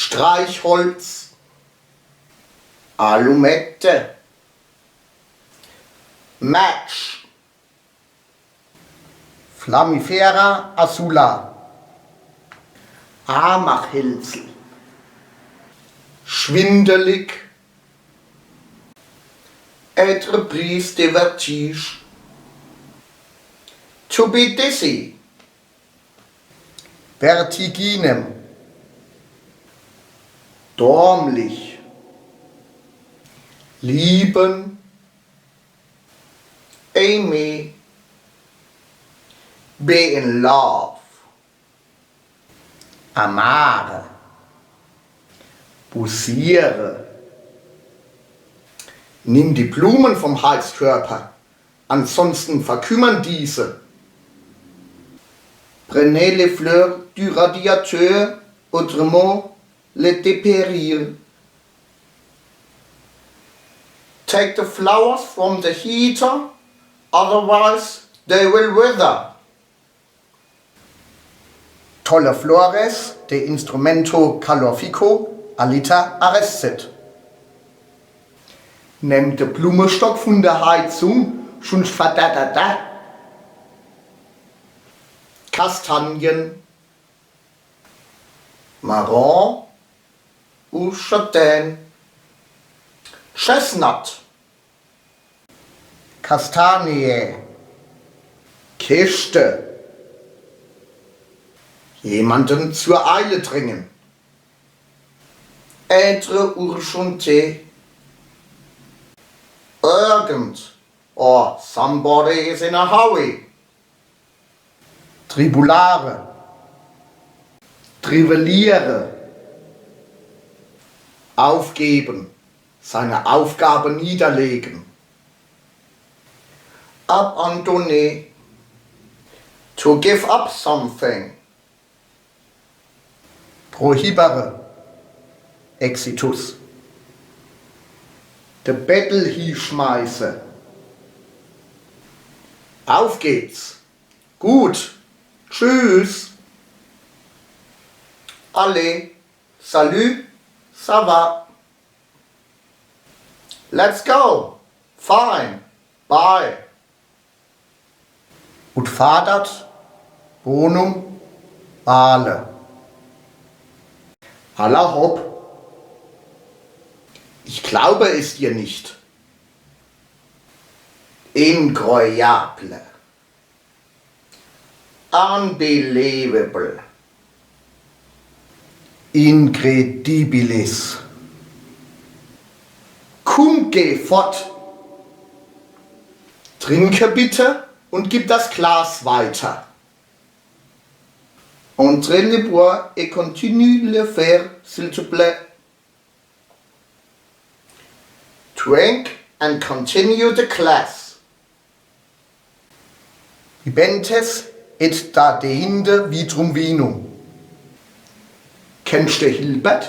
Streichholz, Allumette, Match, Flammifera, assula, Aahmachhelzel, schwindelig, prise de vertige, to be dizzy, vertiginem, dormlich, lieben, amare, be in love, amare, bussiere. Nimm die Blumen vom Heizkörper, ansonsten verkümmern diese. Prenez les fleurs du radiateur, autrement les dépérir. Take the flowers from the heater, otherwise they will wither. Tolle flores de instrumento calorifico alita arrestet. Nemm de Blummestock von der Heizung, schon verdatata. Kastanien, Marron ou Châtain, Chestnut, Kastanie, Kiste, jemanden zur Eile dringen, être urgente, irgend, or somebody is in a hurry. Tribulare, trivelliere, aufgeben, seine Aufgabe niederlegen. Abandonner, to give up something. Prohibere, exitus. De Bettel hinschmeiße. Auf geht's. Gut. Tschüss. Allez. Salut. Ça va. Let's go. Fine. Bye. Und fadert. Wohnung. Bale. Alla hopp. Ich glaube es dir nicht. Incroyable. Unbelievable. Incredibilis. Komm, geh fort. Trinke bitte und gib das Glas weiter. Entrez le bois et continue le faire, s'il te plaît. Drink and continue the class. Ibentes et da deinde vitrum vinum. Kennst du Hilbert?